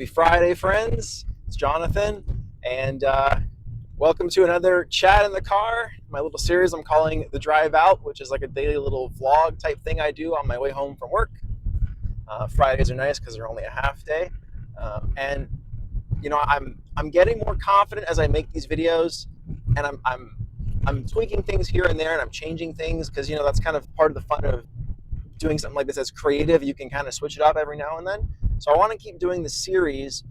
Happy Friday, friends. It's Jonathan, and welcome to another chat in the car. My little series I'm calling The Drive Out, which is like a daily little vlog type thing I do on my way home from work. Fridays are nice because they're only a half day, and I'm getting more confident as I make these videos, and I'm tweaking things here and there, and I'm changing things because that's kind of part of the fun of doing something like this as creative. You can kind of switch it up every now and then. So I want to keep doing the series,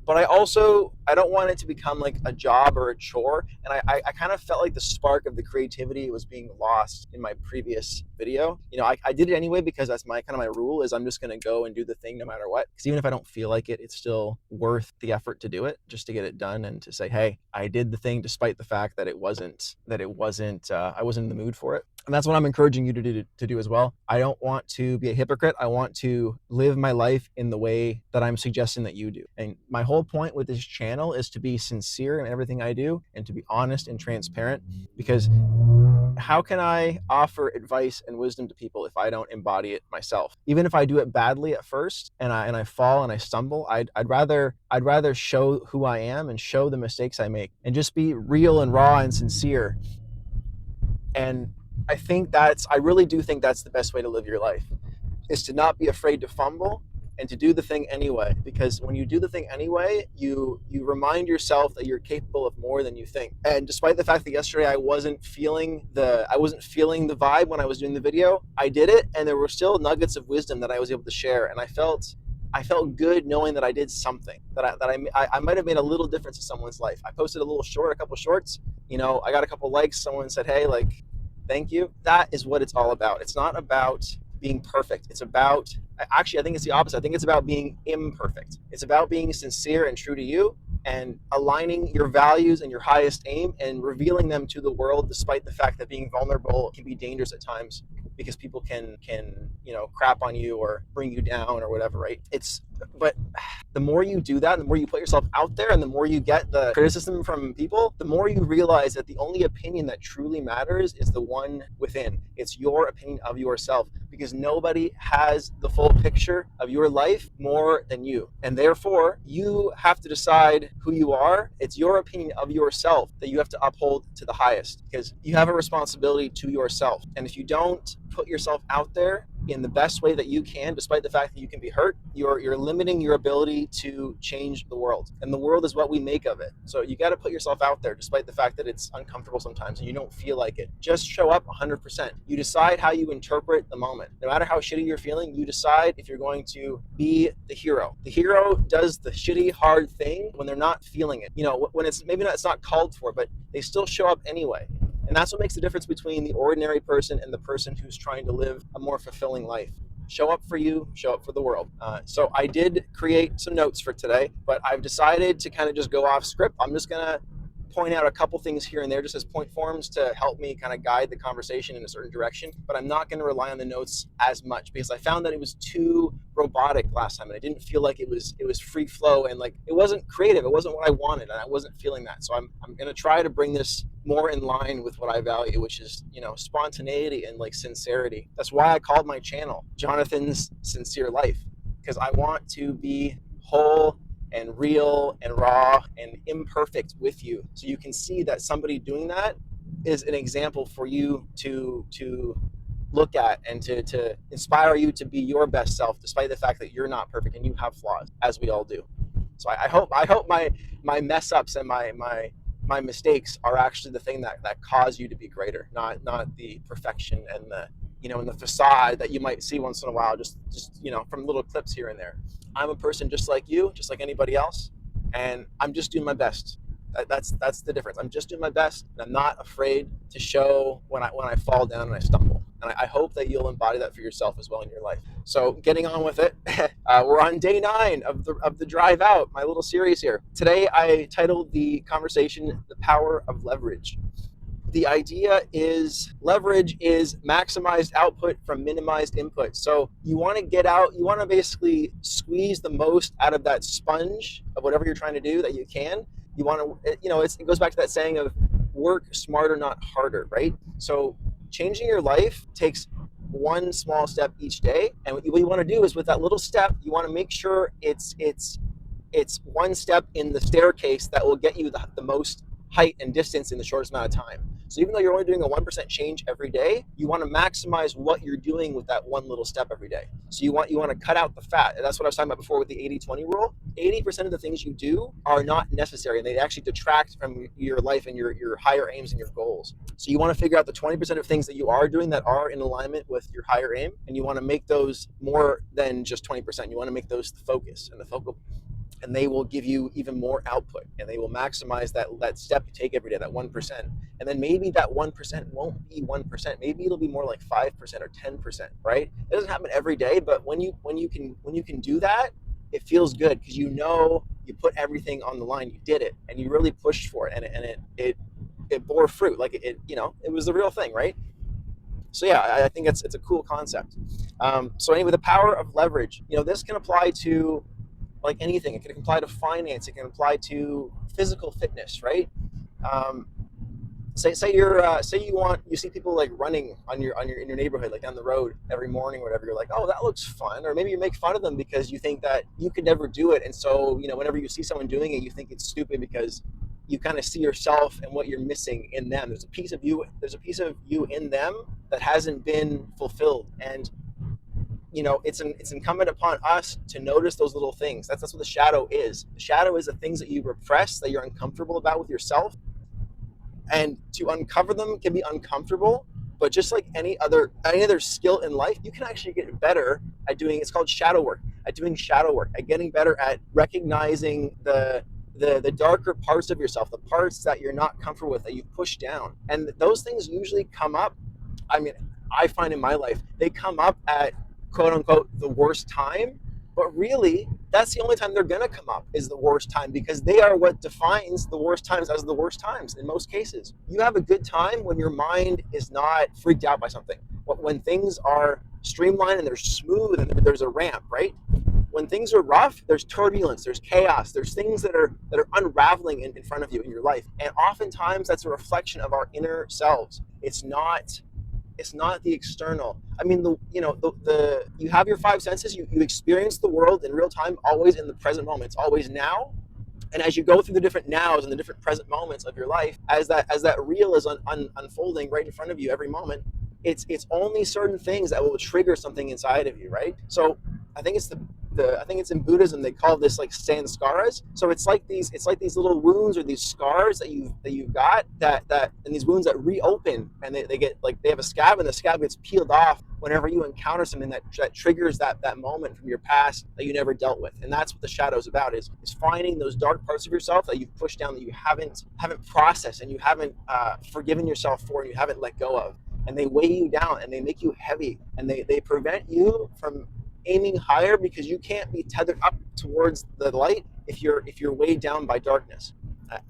but I don't want it to become like a job or a chore. And I kind of felt like the spark of the creativity was being lost in my previous video. I did it anyway because that's my rule is I'm just going to go and do the thing no matter what. Because even if I don't feel like it, it's still worth the effort to do it, just to get it done and to say, hey, I did the thing despite the fact that I wasn't in the mood for it. And that's what I'm encouraging you to do as well. I don't want to be a hypocrite. I want to live my life in the way that I'm suggesting that you do. And my whole point with this channel is to be sincere in everything I do and to be honest and transparent, because how can I offer advice and wisdom to people if I don't embody it myself? Even if I do it badly at first and I fall and I stumble, I'd rather show who I am and show the mistakes I make and just be real and raw and sincere. And I really do think that's the best way to live your life, is to not be afraid to fumble and to do the thing anyway. Because when you do the thing anyway, you remind yourself that you're capable of more than you think. And despite the fact that yesterday I wasn't feeling the vibe when I was doing the video, I did it, and there were still nuggets of wisdom that I was able to share. And I felt good knowing that I did something, that I might have made a little difference in someone's life. I posted a couple shorts. I got a couple likes. Someone said, hey, thank you. That is what it's all about. It's not about being perfect. It's about, actually, I think it's the opposite. I think it's about being imperfect. It's about being sincere and true to you and aligning your values and your highest aim and revealing them to the world, despite the fact that being vulnerable can be dangerous at times because people can crap on you or bring you down or whatever, right? But the more you do that, the more you put yourself out there and the more you get the criticism from people, the more you realize that the only opinion that truly matters is the one within. It's your opinion of yourself, because nobody has the full picture of your life more than you. And therefore, you have to decide who you are. It's your opinion of yourself that you have to uphold to the highest, because you have a responsibility to yourself. And if you don't put yourself out there in the best way that you can, despite the fact that you can be hurt, you're limiting your ability to change the world. And the world is what we make of it. So you got to put yourself out there, despite the fact that it's uncomfortable sometimes and you don't feel like it. Just show up 100%. You decide how you interpret the moment. No matter how shitty you're feeling, you decide if you're going to be the hero. The hero does the shitty, hard thing when they're not feeling it. When it's not called for, but they still show up anyway. And that's what makes the difference between the ordinary person and the person who's trying to live a more fulfilling life. Show up for you, show up for the world. So I did create some notes for today, but I've decided to kind of just go off script. I'm just going to point out a couple things here and there just as point forms to help me kind of guide the conversation in a certain direction, but I'm not going to rely on the notes as much because I found that it was too robotic last time and I didn't feel like it was free flow and it wasn't creative. It wasn't what I wanted and I wasn't feeling that. So I'm going to try to bring this more in line with what I value, which is, spontaneity and sincerity. That's why I called my channel Jonathan's Sincere Life, because I want to be whole and real and raw and imperfect with you, so you can see that somebody doing that is an example for you to look at and to inspire you to be your best self, despite the fact that you're not perfect and you have flaws, as we all do. So I hope my mess ups and my mistakes are actually the thing that cause you to be greater, not the perfection and the and the facade that you might see once in a while, just from little clips here and there. I'm a person just like you, just like anybody else, and I'm just doing my best. That's the difference. I'm just doing my best, and I'm not afraid to show when I fall down and I stumble. And I hope that you'll embody that for yourself as well in your life. So getting on with it, we're on day 9 of the drive out, my little series here. Today I titled the conversation "The Power of Leverage." The idea is leverage is maximized output from minimized input. So you want to basically squeeze the most out of that sponge of whatever you're trying to do that you can. You want to, it goes back to that saying of work smarter, not harder, right? So changing your life takes one small step each day. And what you want to do is with that little step, you want to make sure it's it's one step in the staircase that will get you the most height and distance in the shortest amount of time. So even though you're only doing a 1% change every day, you want to maximize what you're doing with that one little step every day. So you want to cut out the fat. And that's what I was talking about before with the 80-20 rule. 80% of the things you do are not necessary, and they actually detract from your life and your higher aims and your goals. So you want to figure out the 20% of things that you are doing that are in alignment with your higher aim, and you want to make those more than just 20%. You want to make those the focus and the focal, and they will give you even more output, and they will maximize that step you take every day, that 1%. And then maybe that 1% won't be 1%. Maybe it'll be more like 5% or 10%, right? It doesn't happen every day, but when you can do that, it feels good because you put everything on the line, you did it, and you really pushed for it, and it bore fruit. Like it was the real thing, right? So yeah, I think it's a cool concept. So anyway, the power of leverage. This can apply to like anything. It can apply to finance. It can apply to physical fitness, right? Say you see people like running in your neighborhood, like down the road every morning or whatever. You're like, oh, that looks fun. Or maybe you make fun of them because you think that you could never do it, and so whenever you see someone doing it, you think it's stupid because you kind of see yourself and what you're missing in them. There's a piece of you in them that hasn't been fulfilled, and it's incumbent upon us to notice those little things. That's what the shadow is. The shadow is the things that you repress, that you're uncomfortable about with yourself. And to uncover them can be uncomfortable, but just like any other skill in life, you can actually get better at doing. It's called shadow work. At doing shadow work, at getting better at recognizing the darker parts of yourself, the parts that you're not comfortable with, that you push down. And those things usually come up. I find in my life, they come up at quote unquote the worst time, but really that's the only time they're going to come up, is the worst time, because they are what defines the worst times as the worst times. In most cases, you have a good time when your mind is not freaked out by something, when things are streamlined and they're smooth and there's a ramp, right? When things are rough, there's turbulence, there's chaos, there's things that are unraveling in front of you in your life. And oftentimes that's a reflection of our inner selves. It's not the external. You have your five senses. You experience the world in real time, always in the present moment. It's always now. And as you go through the different nows and the different present moments of your life, as that reel is unfolding right in front of you every moment, it's only certain things that will trigger something inside of you, right? So I think it's in Buddhism, they call this like sanskaras. So it's like these little wounds or these scars that you've got that and these wounds that reopen, and they have a scab, and the scab gets peeled off whenever you encounter something that triggers that moment from your past that you never dealt with. And that's what the shadow is about, is finding those dark parts of yourself that you've pushed down, that you haven't processed, and you haven't forgiven yourself for, and you haven't let go of. And they weigh you down, and they make you heavy, and they prevent you from aiming higher, because you can't be tethered up towards the light if you're weighed down by darkness.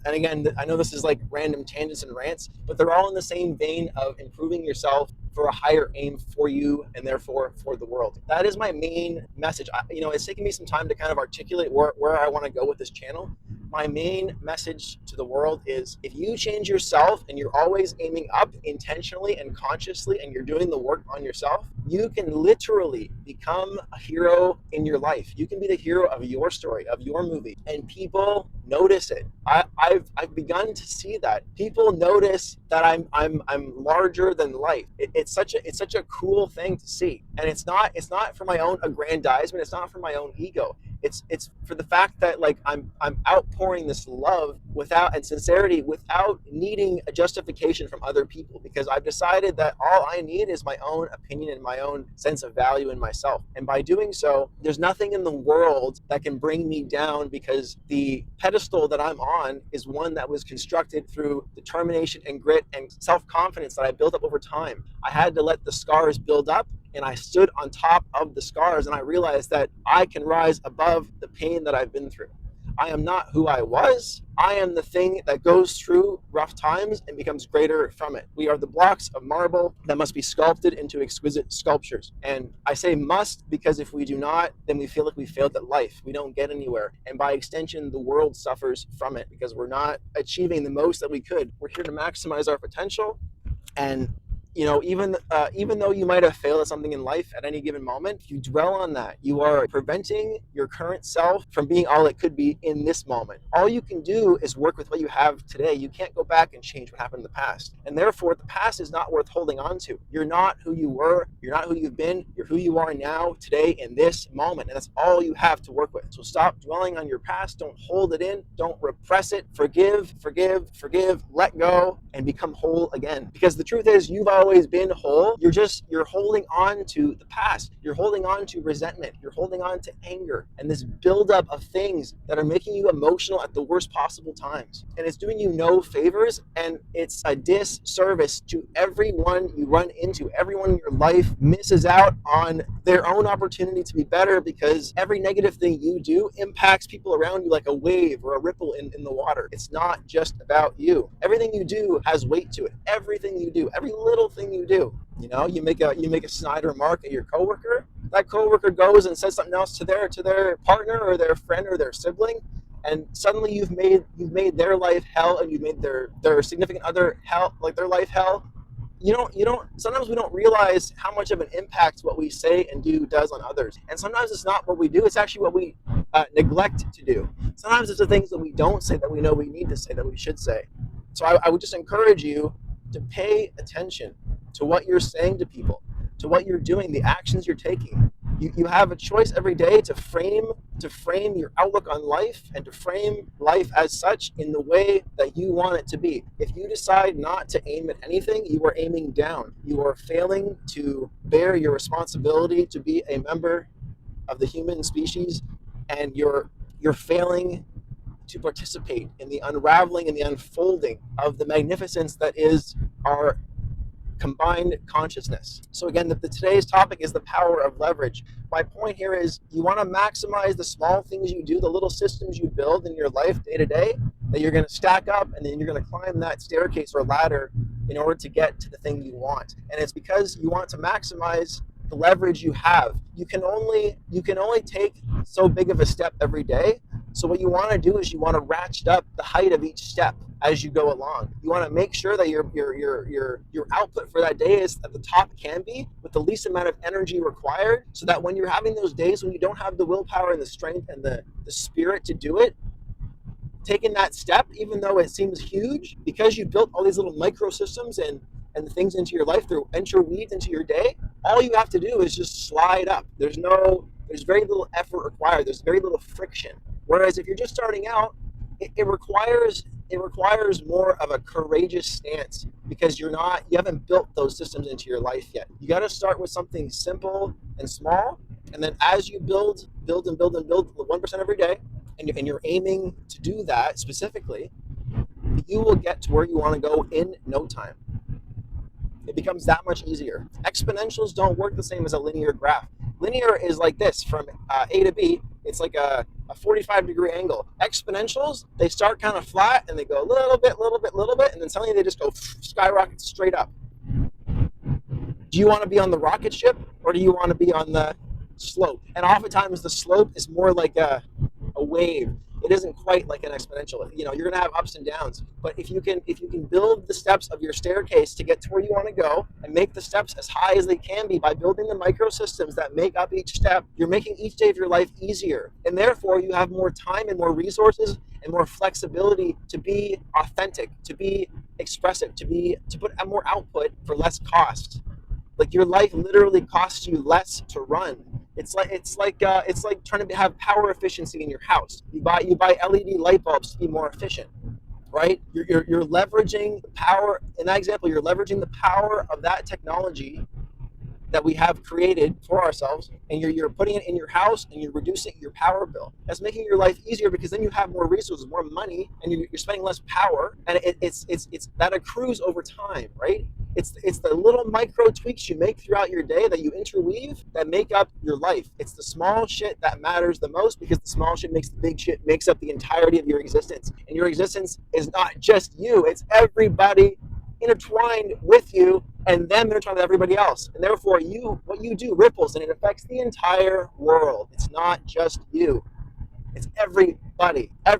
And again, I know this is like random tangents and rants, but they're all in the same vein of improving yourself for a higher aim for you, and therefore for the world. That is my main message. It's taken me some time to kind of articulate where I want to go with this channel. My main message to the world is, if you change yourself and you're always aiming up intentionally and consciously, and you're doing the work on yourself, you can literally become a hero in your life. You can be the hero of your story, of your movie, and people notice it. I've begun to see that people notice that I'm larger than life. It's such a cool thing to see, and it's not for my own aggrandizement. It's not for my own ego. It's for the fact that like I'm outpouring this love and sincerity without needing a justification from other people, because I've decided that all I need is my own opinion and my own sense of value in myself. And by doing so, there's nothing in the world that can bring me down, because the pedestal that I'm on is one that was constructed through determination and grit and self-confidence that I built up over time. I had to let the scars build up, and I stood on top of the scars, and I realized that I can rise above the pain that I've been through. I am not who I was. I am the thing that goes through rough times and becomes greater from it. We are the blocks of marble that must be sculpted into exquisite sculptures. And I say must, because if we do not, then we feel like we failed at life. We don't get anywhere. And by extension, the world suffers from it, because we're not achieving the most that we could. We're here to maximize our potential, and even though you might have failed at something in life at any given moment, if you dwell on that, you are preventing your current self from being all it could be in this moment. All you can do is work with what you have today. You can't go back and change what happened in the past. And therefore, the past is not worth holding on to. You're not who you were. You're not who you've been. You're who you are now, today, in this moment. And that's all you have to work with. So stop dwelling on your past. Don't hold it in. Don't repress it. Forgive, forgive, forgive, let go, and become whole again. Because the truth is, you've always been whole. You're holding on to the past. You're holding on to resentment. You're holding on to anger and this buildup of things that are making you emotional at the worst possible times. And it's doing you no favors, and it's a disservice to everyone you run into. Everyone in your life misses out on their own opportunity to be better, because every negative thing you do impacts people around you like a wave or a ripple in the water. It's not just about you. Everything you do has weight to it. Everything you do, every little thing you do. You make a snide remark at your coworker. That coworker goes and says something else to their partner or their friend or their sibling, and suddenly you've made their life hell, and you've made their significant other hell, like their life hell. Sometimes we don't realize how much of an impact what we say and do does on others. And sometimes it's not what we do, it's actually what we neglect to do. Sometimes it's the things that we don't say that we know we need to say, that we should say. So I would just encourage you to pay attention to what you're saying to people, to what you're doing, the actions you're taking. You have a choice every day to frame your outlook on life, and to frame life as such in the way that you want it to be. If you decide not to aim at anything, you are aiming down. You are failing to bear your responsibility to be a member of the human species, and you're failing to participate in the unraveling and the unfolding of the magnificence that is our combined consciousness. So again, today's topic is the power of leverage. My point here is, you want to maximize the small things you do, the little systems you build in your life day to day, that you're going to stack up, and then you're going to climb that staircase or ladder in order to get to the thing you want. And it's because you want to maximize the leverage you have. You can only take so big of a step every day. So what you want to do is you want to ratchet up the height of each step as you go along. You want to make sure that your output for that day is at the top it can be, with the least amount of energy required, so that when you're having those days when you don't have the willpower and the strength and the spirit to do it, taking that step, even though it seems huge, because you built all these little microsystems and the things into your life, through interweaved into your day, all you have to do is just slide up. There's very little effort required. There's very little friction. Whereas if you're just starting out, it requires more of a courageous stance, because you haven't built those systems into your life yet. You got to start with something simple and small, and then as you build 1% every day, and you're aiming to do that specifically, you will get to where you want to go in no time. It becomes that much easier. Exponentials don't work the same as a linear graph. Linear is like this, from A to B. It's like a 45-degree angle. Exponentials, they start kind of flat, and they go a little bit, and then suddenly they just go skyrocket straight up. Do you want to be on the rocket ship, or do you want to be on the slope? And oftentimes the slope is more like a wave. It isn't quite like an exponential. You're going to have ups and downs. But if you can build the steps of your staircase to get to where you want to go, and make the steps as high as they can be by building the microsystems that make up each step, you're making each day of your life easier. And therefore, you have more time and more resources and more flexibility to be authentic, to be expressive, to put more output for less cost. Like, your life literally costs you less to run. It's like trying to have power efficiency in your house. You buy LED light bulbs to be more efficient, right? You're leveraging the power. In that example, you're leveraging the power of that technology that we have created for ourselves, and you're putting it in your house, and you're reducing your power bill. That's making your life easier, because then you have more resources, more money, and you're spending less power, and it's that accrues over time, right? It's the little micro tweaks you make throughout your day that you interweave that make up your life. It's the small shit that matters the most, because the small shit makes the big shit, makes up the entirety of your existence. And your existence is not just you, it's everybody intertwined with you, and then they're intertwined with everybody else. And therefore, what you do ripples, and it affects the entire world. It's not just you. It's everybody. And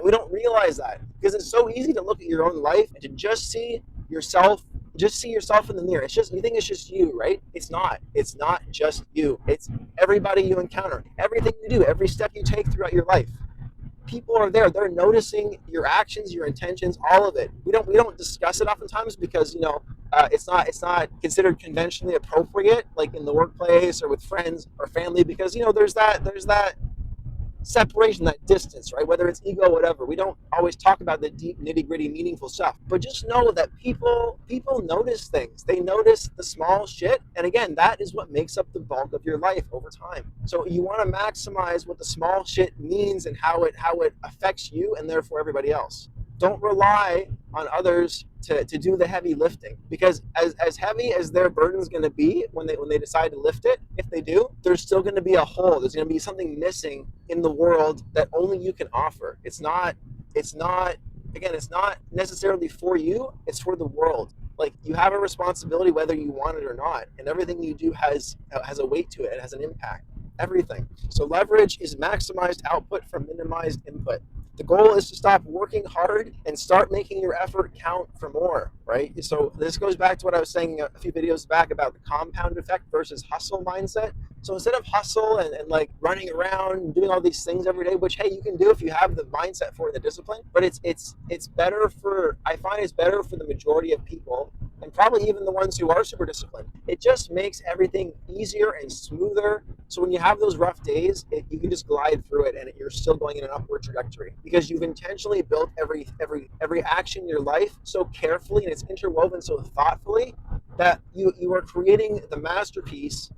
we don't realize that, because it's so easy to look at your own life and to just see yourself Just see yourself in the mirror. It's just, you think it's just you, right? It's not. It's not just you. It's everybody you encounter, everything you do, every step you take throughout your life. People are there. They're noticing your actions, your intentions, all of it. We don't discuss it oftentimes because it's not considered conventionally appropriate, like in the workplace or with friends or family, because there's that separation, that distance, right? Whether it's ego, whatever. We don't always talk about the deep, nitty-gritty, meaningful stuff. But just know that people notice things. They notice the small shit. And again, that is what makes up the bulk of your life over time. So you want to maximize what the small shit means and how it affects you and therefore everybody else. Don't rely on others to do the heavy lifting, because as heavy as their burden is going to be when they decide to lift it, if they do, there's still going to be a hole. There's going to be something missing in the world that only you can offer. It's not necessarily for you, it's for the world. Like, you have a responsibility whether you want it or not, and everything you do has a weight to it. It has an impact. Everything. So leverage is maximized output from minimized input. The goal is to stop working hard and start making your effort count for more, right? So this goes back to what I was saying a few videos back about the compound effect versus hustle mindset. So instead of hustle and like running around and doing all these things every day, which, hey, you can do if you have the mindset for it, the discipline, but it's better for, I find it's better for the majority of people, and probably even the ones who are super disciplined. It just makes everything easier and smoother. So when you have those rough days, you can just glide through it, and you're still going in an upward trajectory because you've intentionally built every action in your life so carefully, and it's interwoven so thoughtfully that you are creating the masterpiece,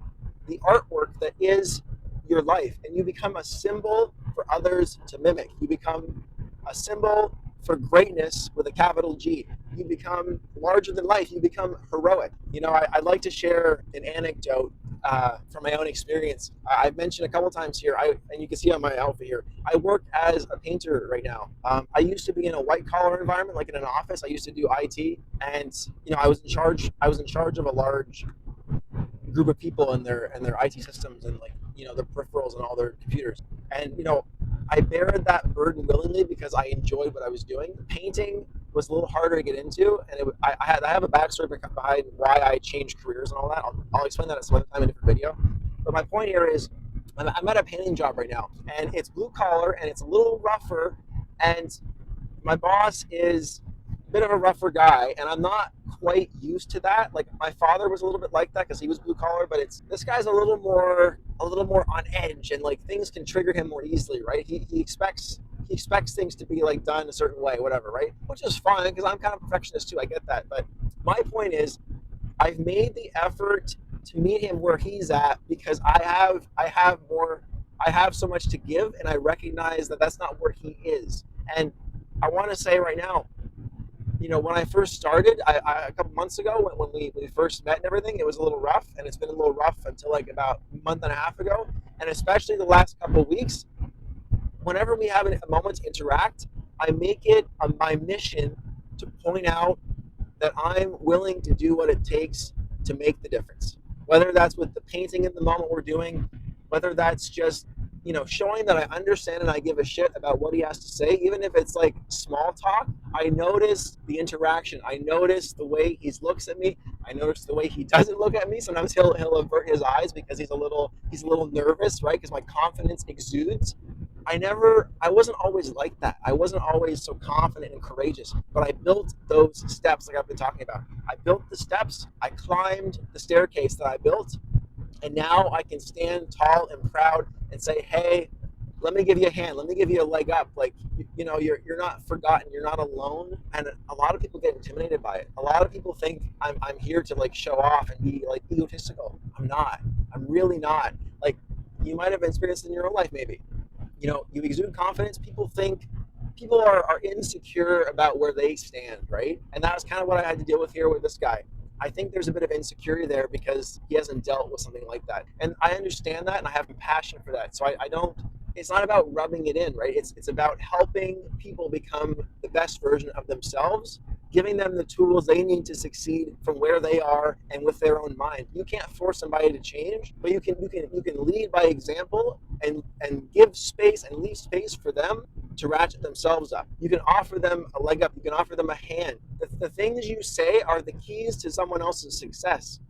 the artwork that is your life, and you become a symbol for others to mimic. You become a symbol for greatness with a capital G. You become larger than life. You become heroic. I'd like to share an anecdote from my own experience. I've mentioned a couple times here, and you can see on my outfit here, I work as a painter right now. I used to be in a white collar environment, like in an office. I used to do IT, and I was in charge. I was in charge of a large group of people and their IT systems, and like their peripherals and all their computers. And I bared that burden willingly because I enjoyed what I was doing. Painting was a little harder to get into, and I have a backstory behind why I changed careers and all that. I'll explain that at some other time in a different video. But my point here is, I'm at a painting job right now, and it's blue collar and it's a little rougher, and my boss is a bit of a rougher guy, and I'm not quite used to that. Like, my father was a little bit like that because he was blue collar, but this guy's a little more on edge, and like things can trigger him more easily, right? He expects things to be like done a certain way, whatever, right? Which is fine because I'm kind of a perfectionist too. I get that, but my point is, I've made the effort to meet him where he's at because I have so much to give, and I recognize that that's not where he is. And I want to say right now, when I first started, a couple months ago, when we first met and everything, it was a little rough, and it's been a little rough until like about a month and a half ago, and especially the last couple of weeks. Whenever we have a moment to interact, I make it my mission to point out that I'm willing to do what it takes to make the difference. Whether that's with the painting in the moment we're doing, whether that's just showing that I understand and I give a shit about what he has to say, even if it's like small talk. I notice the interaction. I notice the way he looks at me. I notice the way he doesn't look at me. Sometimes he'll avert his eyes because he's a little nervous, right? Because my confidence exudes. I wasn't always like that. I wasn't always so confident and courageous, but I built those steps like I've been talking about. I built the steps. I climbed the staircase that I built, and now I can stand tall and proud and say, hey, let me give you a hand. Let me give you a leg up. Like, you're not forgotten. You're not alone. And a lot of people get intimidated by it. A lot of people think I'm here to like show off and be like egotistical. I'm not. I'm really not. Like, you might have experienced it in your own life maybe. You exude confidence. People are insecure about where they stand, right? And that was kind of what I had to deal with here with this guy. I think there's a bit of insecurity there because he hasn't dealt with something like that. And I understand that, and I have compassion for that. So I don't, it's not about rubbing it in, right? It's about helping people become the best version of themselves giving them the tools they need to succeed from where they are and with their own mind. You can't force somebody to change, but you can lead by example and give space and leave space for them to ratchet themselves up. You can offer them a leg up. You can offer them a hand. The things you say are the keys to someone else's success.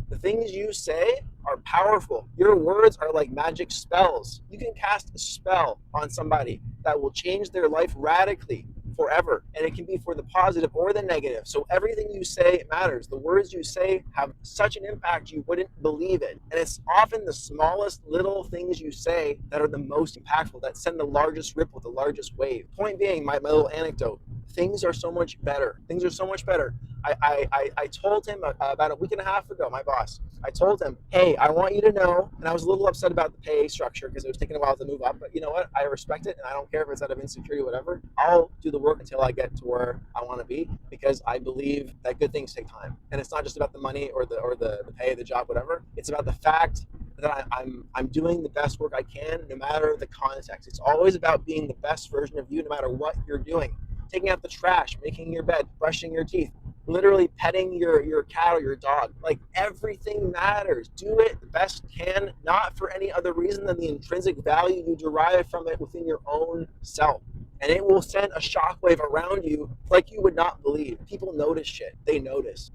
The things you say are powerful. Your words are like magic spells. You can cast a spell on somebody that will change their life radically forever. And it can be for the positive or the negative. So everything you say matters. The words you say have such an impact you wouldn't believe it. And it's often the smallest little things you say that are the most impactful, that send the largest ripple, the largest wave. Point being, my little anecdote, things are so much better. Things are so much better. I told him about a week and a half ago, my boss, I told him, hey, I want you to know, and I was a little upset about the pay structure because it was taking a while to move up, but you know what? I respect it, and I don't care if it's out of insecurity or whatever. I'll do the work until I get to where I want to be because I believe that good things take time. And it's not just about the money or the pay, the job, whatever. It's about the fact that I'm doing the best work I can no matter the context. It's always about being the best version of you no matter what you're doing. Taking out the trash, making your bed, brushing your teeth, literally petting your cat or your dog. Like everything matters. Do it the best you can, not for any other reason than the intrinsic value you derive from it within your own self. And it will send a shockwave around you like you would not believe. People notice shit. They notice.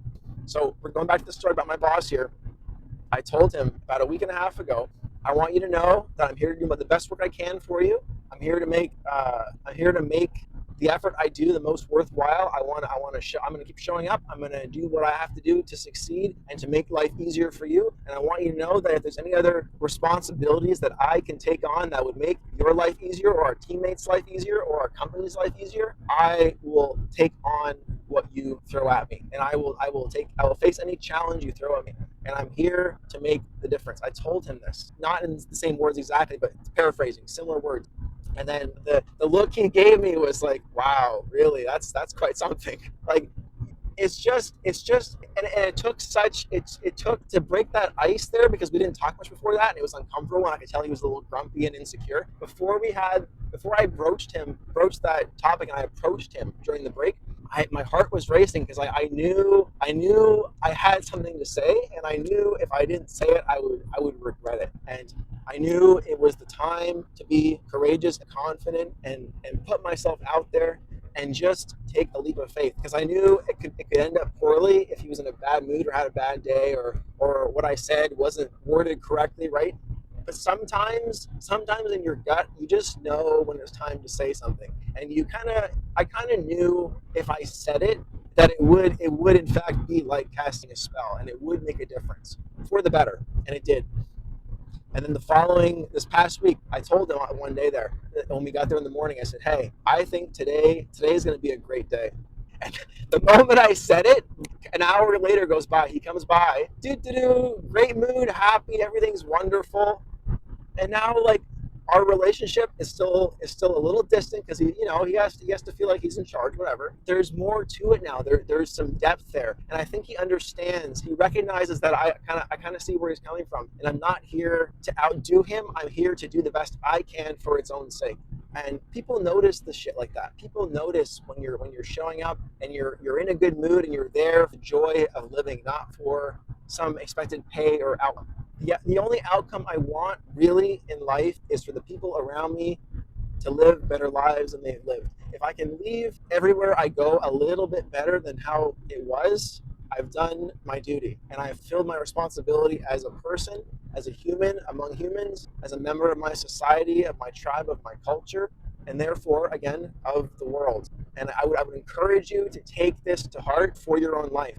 So we're going back to the story about my boss here. I told him about a week and a half ago, I want you to know that I'm here to do the best work I can for you. I'm here to make the effort I do the most worthwhile. I'm going to keep showing up. I'm going to do what I have to do to succeed and to make life easier for you. And I want you to know that if there's any other responsibilities that I can take on that would make your life easier or our teammates' life easier or our company's life easier, I will take on what you throw at me. And I will face any challenge you throw at me. And I'm here to make the difference. I told him this, not in the same words exactly, but paraphrasing, similar words. And then the look he gave me was like, wow, really, that's quite something. Like, and it took to break that ice there because we didn't talk much before that, and it was uncomfortable, and I could tell he was a little grumpy and insecure. Before I broached that topic, and I approached him during the break, my heart was racing because I knew I had something to say, and I knew if I didn't say it, I would regret it. And I knew it was the time to be courageous and confident and put myself out there and just take a leap of faith, because I knew it could end up poorly if he was in a bad mood or had a bad day, or what I said wasn't worded correctly, right? But sometimes in your gut, you just know when it's time to say something, and I kind of knew if I said it that it would in fact be like casting a spell, and it would make a difference for the better, and it did. And then this past week, I told him one day there, when we got there in the morning, I said, hey, I think today is going to be a great day. And the moment I said it, an hour later goes by. He comes by, great mood, happy, everything's wonderful. And now, like, our relationship is still a little distant because he has to feel like he's in charge, whatever. There's more to it now. There's some depth there, and I think he understands. He recognizes that I kind of see where he's coming from, and I'm not here to outdo him. I'm here to do the best I can for its own sake. And people notice the shit like that. People notice when you're showing up and you're in a good mood and you're there for the joy of living, not for some expected pay or outcome. Yeah, the only outcome I want really in life is for the people around me to live better lives than they've lived. If I can leave everywhere I go a little bit better than how it was, I've done my duty, and I've filled my responsibility as a person, as a human among humans, as a member of my society, of my tribe, of my culture, and therefore, again, of the world. And I would encourage you to take this to heart for your own life.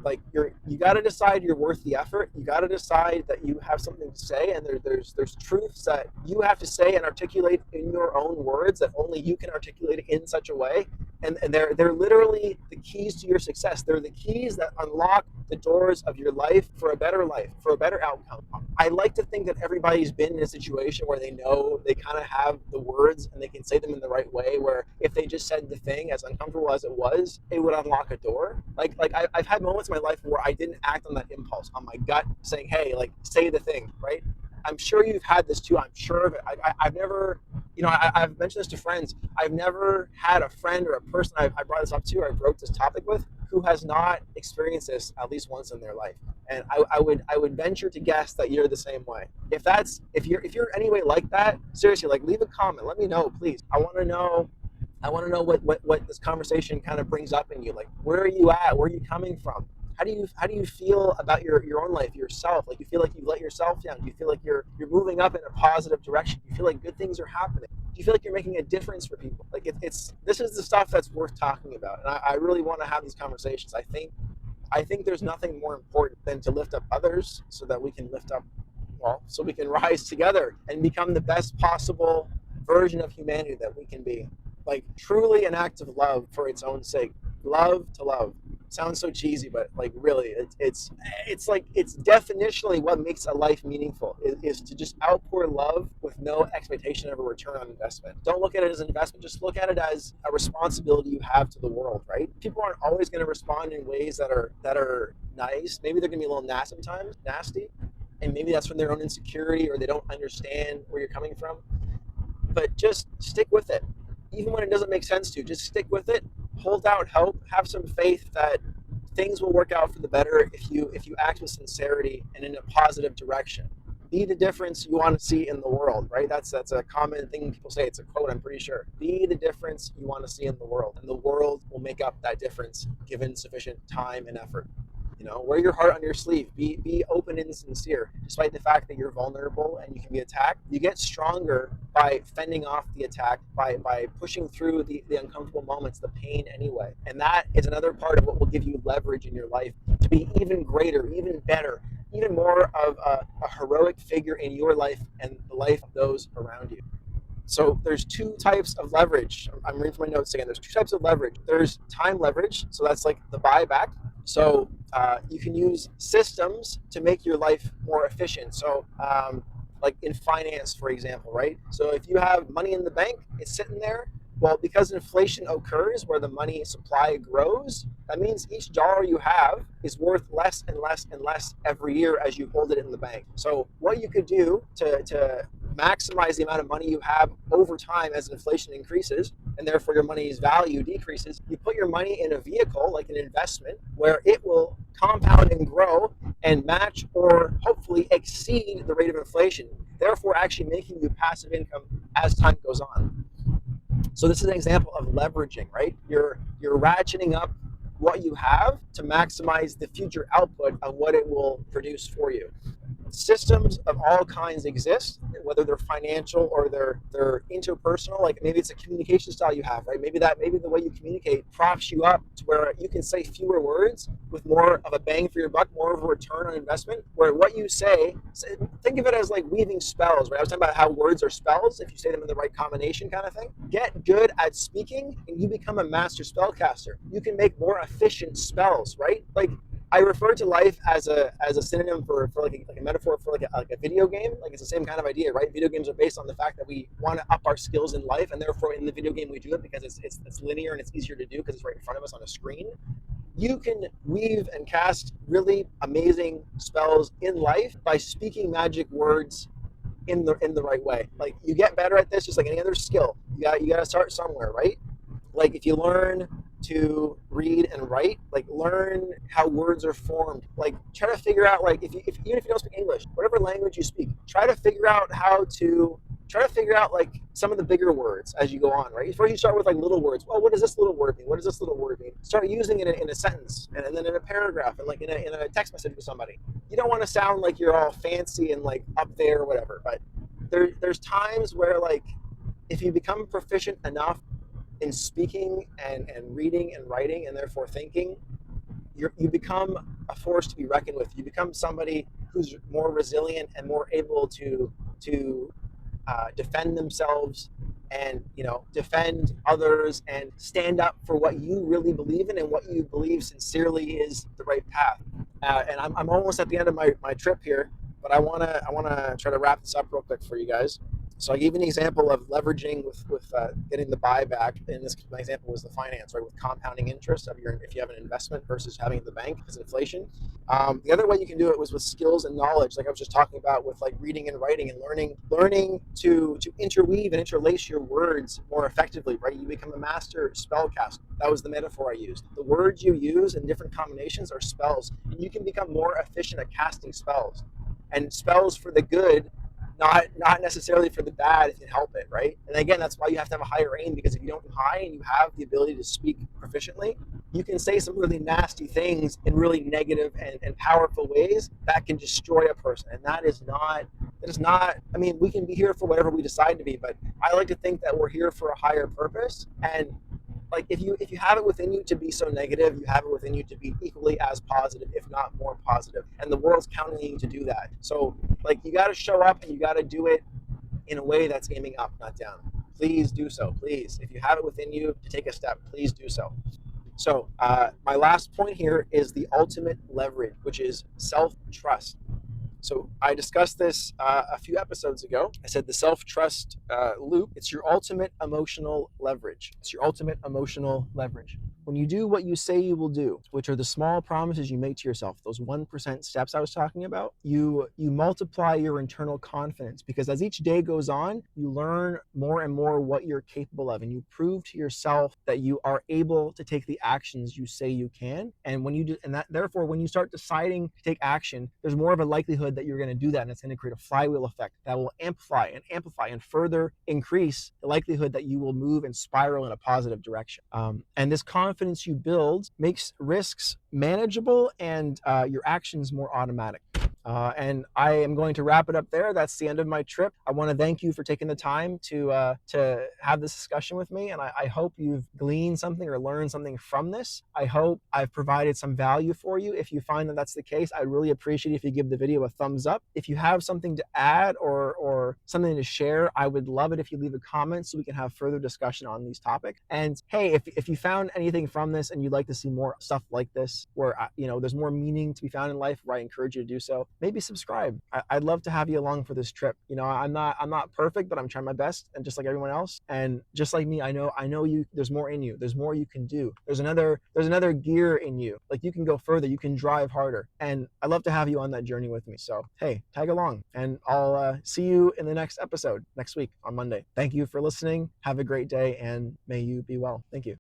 Like, you got to decide you're worth the effort. You got to decide that you have something to say, and there's truths that you have to say and articulate in your own words that only you can articulate in such a way. And they're literally the keys to your success. They're the keys that unlock the doors of your life, for a better outcome. I like to think that everybody's been in a situation where they know they kind of have the words and they can say them in the right way, where if they just said the thing, as uncomfortable as it was, it would unlock a door. Like I've had moments in my life where I didn't act on that impulse, on my gut saying, hey, like, say the thing, right? I'm sure you've had this too. I'm sure of it. I've never, I've mentioned this to friends. I've never had a friend or a person I brought this up to, or I broke this topic with, who has not experienced this at least once in their life. And I would venture to guess that you're the same way. If you're anyway like that, seriously, like leave a comment. Let me know, please. I want to know what this conversation kind of brings up in you. Like, where are you at? Where are you coming from? How do you feel about your own life, yourself? Like, you feel like you've let yourself down? Do you feel like you're moving up in a positive direction? Do you feel like good things are happening? Do you feel like you're making a difference for people? Like, it's this is the stuff that's worth talking about, and I really want to have these conversations. I think there's nothing more important than to lift up others so that we can lift up, well, so we can rise together and become the best possible version of humanity that we can be. Like, truly an act of love for its own sake. Love to love. Sounds so cheesy, but like really, it's like it's definitionally what makes a life meaningful is to just outpour love with no expectation of a return on investment. Don't look at it as an investment, just look at it as a responsibility you have to the world, right? People aren't always going to respond in ways that are nice. Maybe they're going to be a little nasty, and maybe that's from their own insecurity, or they don't understand where you're coming from. But just stick with it. Even when it doesn't make sense to, just stick with it. Hold out hope. Have some faith that things will work out for the better if you act with sincerity and in a positive direction. Be the difference you want to see in the world, right? That's a common thing people say. It's a quote, I'm pretty sure. Be the difference you want to see in the world, and the world will make up that difference given sufficient time and effort. Wear your heart on your sleeve. Be open and sincere. Despite the fact that you're vulnerable and you can be attacked, you get stronger by fending off the attack, by pushing through the uncomfortable moments, the pain anyway. And that is another part of what will give you leverage in your life to be even greater, even better, even more of a heroic figure in your life and the life of those around you. So there's two types of leverage. I'm reading from my notes again. There's two types of leverage. There's time leverage. So that's like the buyback. So you can use systems to make your life more efficient. So like in finance, for example, right? So if you have money in the bank, it's sitting there. Well, because inflation occurs where the money supply grows, that means each dollar you have is worth less and less and less every year as you hold it in the bank. So what you could do to maximize the amount of money you have over time as inflation increases, and therefore your money's value decreases, you put your money in a vehicle like an investment where it will compound and grow and match or hopefully exceed the rate of inflation, therefore actually making you passive income as time goes on. So this is an example of leveraging, right? You're ratcheting up what you have to maximize the future output of what it will produce for you. Systems of all kinds exist, whether they're financial or they're interpersonal. Like maybe it's a communication style you have, right? Maybe the way you communicate props you up to where you can say fewer words with more of a bang for your buck, more of a return on investment. Where what you say, think of it as like weaving spells, right? I was talking about how words are spells if you say them in the right combination, kind of thing. Get good at speaking, and you become a master spellcaster. You can make more efficient spells, right? Like, I refer to life as a synonym for like a metaphor for like a video game. Like, it's the same kind of idea, right? Video games are based on the fact that we want to up our skills in life, and therefore in the video game we do it because it's linear and it's easier to do because it's right in front of us on a screen. You can weave and cast really amazing spells in life by speaking magic words in the right way. Like, you get better at this just like any other skill. You got to start somewhere, right? Like, if you learn to read and write, like, learn how words are formed. Like, try to figure out, like, even if you don't speak English, whatever language you speak, try to figure out like some of the bigger words as you go on, right? First you start with like little words. Well, what does this little word mean? What does this little word mean? Start using it in a sentence, and then in a paragraph, and like in a text message with somebody. You don't want to sound like you're all fancy and like up there or whatever, but there's times where, like, if you become proficient enough in speaking and reading and writing and therefore thinking, you become a force to be reckoned with. You become somebody who's more resilient and more able to defend themselves and defend others and stand up for what you really believe in and what you believe sincerely is the right path. And I'm almost at the end of my trip here, but I wanna try to wrap this up real quick for you guys. So I gave you an example of leveraging with getting the buyback. In this my example was the finance, right? With compounding interest of your if you have an investment versus having it in the bank because inflation. The other way you can do it was with skills and knowledge, like I was just talking about with like reading and writing and learning to interweave and interlace your words more effectively, right? You become a master spellcaster. That was the metaphor I used. The words you use in different combinations are spells, and you can become more efficient at casting spells, and spells for the good, not necessarily for the bad if you help it, right? And again, that's why you have to have a higher aim, because if you don't aim high and you have the ability to speak proficiently, you can say some really nasty things in really negative and powerful ways that can destroy a person. And that is not, I mean, we can be here for whatever we decide to be, but I like to think that we're here for a higher purpose. And like if you have it within you to be so negative, you have it within you to be equally as positive, if not more positive. And the world's counting on you to do that. So like you got to show up and you got to do it in a way that's aiming up, not down. Please do so. Please, if you have it within you to take a step, please do so. So my last point here is the ultimate leverage, which is self-trust. So I discussed this a few episodes ago. I said the self-trust loop, it's your ultimate emotional leverage. It's your ultimate emotional leverage. When you do what you say you will do, which are the small promises you make to yourself, those 1% steps I was talking about, you multiply your internal confidence, because as each day goes on, you learn more and more what you're capable of, and you prove to yourself that you are able to take the actions you say you can. And when you do, and that therefore, when you start deciding to take action, there's more of a likelihood that you're going to do that, and it's going to create a flywheel effect that will amplify and further increase the likelihood that you will move and spiral in a positive direction. And this confidence you build makes risks manageable and your actions more automatic. And I am going to wrap it up there. That's the end of my trip. I want to thank you for taking the time to have this discussion with me, and I hope you've gleaned something or learned something from this. I hope I've provided some value for you. If you find that that's the case, I really appreciate if you give the video a thumbs up. If you have something to add or something to share, I would love it if you leave a comment so we can have further discussion on these topics. And hey, if you found anything from this and you'd like to see more stuff like this, where there's more meaning to be found in life, where I encourage you to do so, maybe subscribe. I'd love to have you along for this trip. I'm not perfect, but I'm trying my best, and just like everyone else, and just like me, I know you. There's more in you. There's more you can do. There's another gear in you. Like, you can go further. You can drive harder, and I'd love to have you on that journey with me. So hey, tag along, and I'll see you in the next episode next week on Monday. Thank you for listening. Have a great day, and may you be well. Thank you.